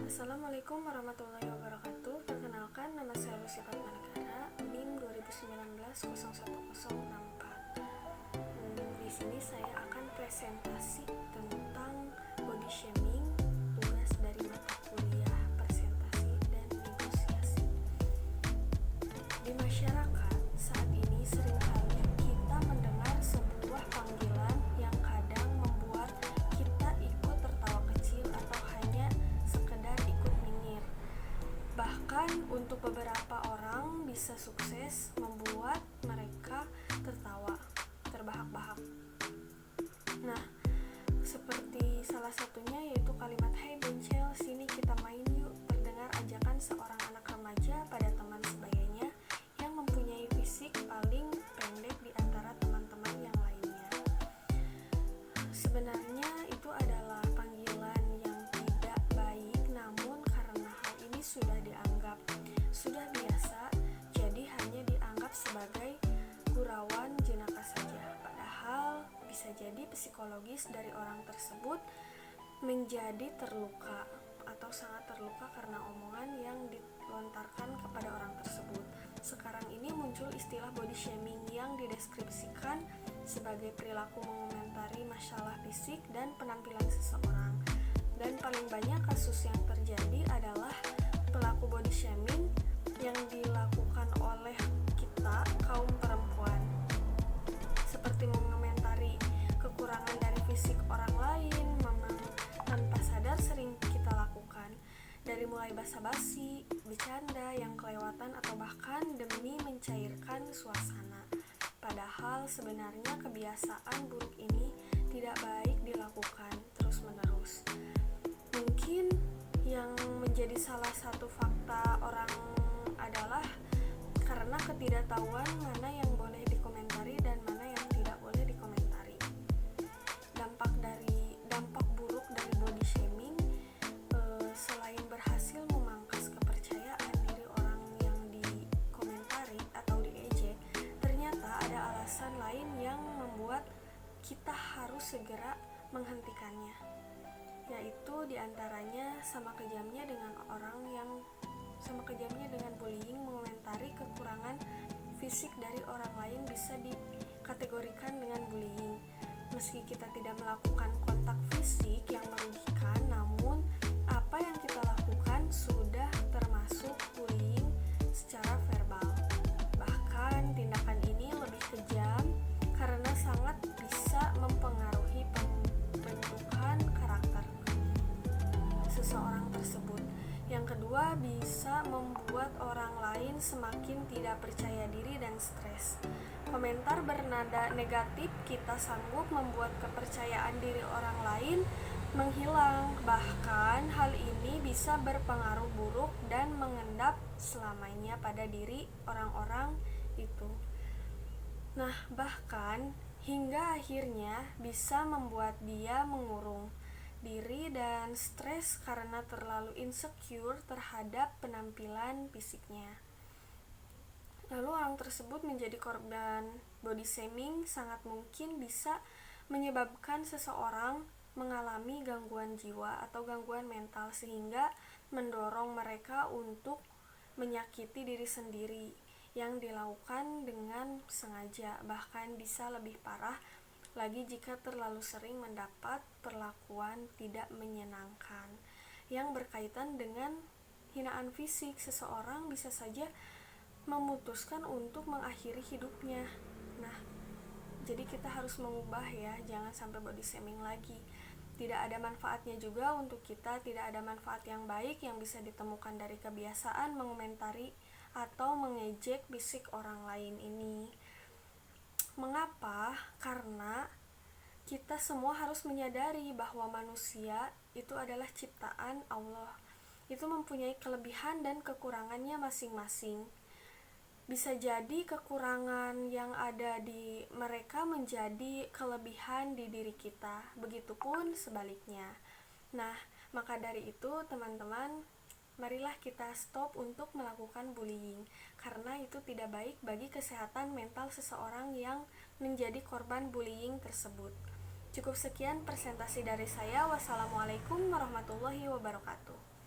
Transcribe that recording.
Assalamualaikum warahmatullahi wabarakatuh. Perkenalkan, nama saya Lucy Fatmanegara, NIM 2019 011064. Di sini saya akan presentasi tentang body shaming, tugas dari mata kuliah presentasi dan negosiasi. Di masyarakat saat ini seringkali kita mendengar sebuah panggilan yang kadang membuat kita ikut tertawa kecil atau hanya sekedar ikut nyinyir. Bahkan untuk beberapa orang bisa sukses membuat mereka tertawa, terbahak-bahak. Nah, seperti salah satunya yaitu kalimat "Hai Bencel, sini kita main yuk", terdengar ajakan seorang anak remaja pada teman sebayanya yang mempunyai fisik paling pendek di antara teman-teman yang lainnya. Sebenarnya itu adalah panggilan yang tidak baik, namun karena hal ini sudah biasa, jadi hanya dianggap sebagai gurauan jenaka saja. Padahal bisa jadi psikologis dari orang tersebut menjadi terluka atau sangat terluka karena omongan yang dilontarkan kepada orang tersebut. Sekarang ini muncul istilah body shaming yang dideskripsikan sebagai perilaku mengomentari masalah fisik dan penampilan seseorang. Dan paling banyak kasus yang terjadi adalah pelaku body shaming yang dilakukan oleh kita, kaum perempuan, seperti mengomentari kekurangan dari fisik orang lain. Memang tanpa sadar sering kita lakukan, dari mulai basa-basi, bercanda yang kelewatan, atau bahkan demi mencairkan suasana. Padahal sebenarnya kebiasaan buruk ini tidak baik dilakukan terus-menerus. Mungkin yang menjadi salah satu fakta orang adalah karena ketidaktahuan mana yang boleh dikomentari dan mana yang tidak boleh dikomentari. Dampak buruk dari body shaming selain berhasil memangkas kepercayaan diri orang yang dikomentari atau diejek, ternyata ada alasan lain yang membuat kita harus segera menghentikannya, yaitu diantaranya sama kejamnya dengan bullying. Mengomentari kekurangan fisik dari orang lain bisa dikategorikan dengan bullying. Meski kita tidak melakukan kontak fisik yang merugikan, namun apa yang kita lakukan sudah termasuk bullying secara verbal. Bahkan tindakan ini lebih kejam karena sangat bisa mempengaruhi pembentukan karakter seseorang tersebut. Yang kedua, bisa membuat orang lain semakin tidak percaya diri dan stres. Komentar bernada negatif kita sanggup membuat kepercayaan diri orang lain menghilang. Bahkan hal ini bisa berpengaruh buruk dan mengendap selamanya pada diri orang-orang itu. Nah, bahkan hingga akhirnya bisa membuat dia mengurung diri dan stres karena terlalu insecure terhadap penampilan fisiknya. Lalu orang tersebut menjadi korban body shaming sangat mungkin bisa menyebabkan seseorang mengalami gangguan jiwa atau gangguan mental, sehingga mendorong mereka untuk menyakiti diri sendiri yang dilakukan dengan sengaja. Bahkan bisa lebih parah lagi jika terlalu sering mendapat perlakuan tidak menyenangkan yang berkaitan dengan hinaan fisik. Seseorang bisa saja memutuskan untuk mengakhiri hidupnya. Nah, jadi kita harus mengubah ya, jangan sampai body shaming lagi. Tidak ada manfaatnya juga untuk kita, tidak ada manfaat yang baik yang bisa ditemukan dari kebiasaan mengomentari atau mengejek fisik orang lain ini. Mengapa? Karena kita semua harus menyadari bahwa manusia itu adalah ciptaan Allah. Itu mempunyai kelebihan dan kekurangannya masing-masing. Bisa jadi kekurangan yang ada di mereka menjadi kelebihan di diri kita. Begitupun sebaliknya. Nah, maka dari itu teman-teman, marilah kita stop untuk melakukan bullying, karena itu tidak baik bagi kesehatan mental seseorang yang menjadi korban bullying tersebut. Cukup sekian presentasi dari saya. Wassalamualaikum warahmatullahi wabarakatuh.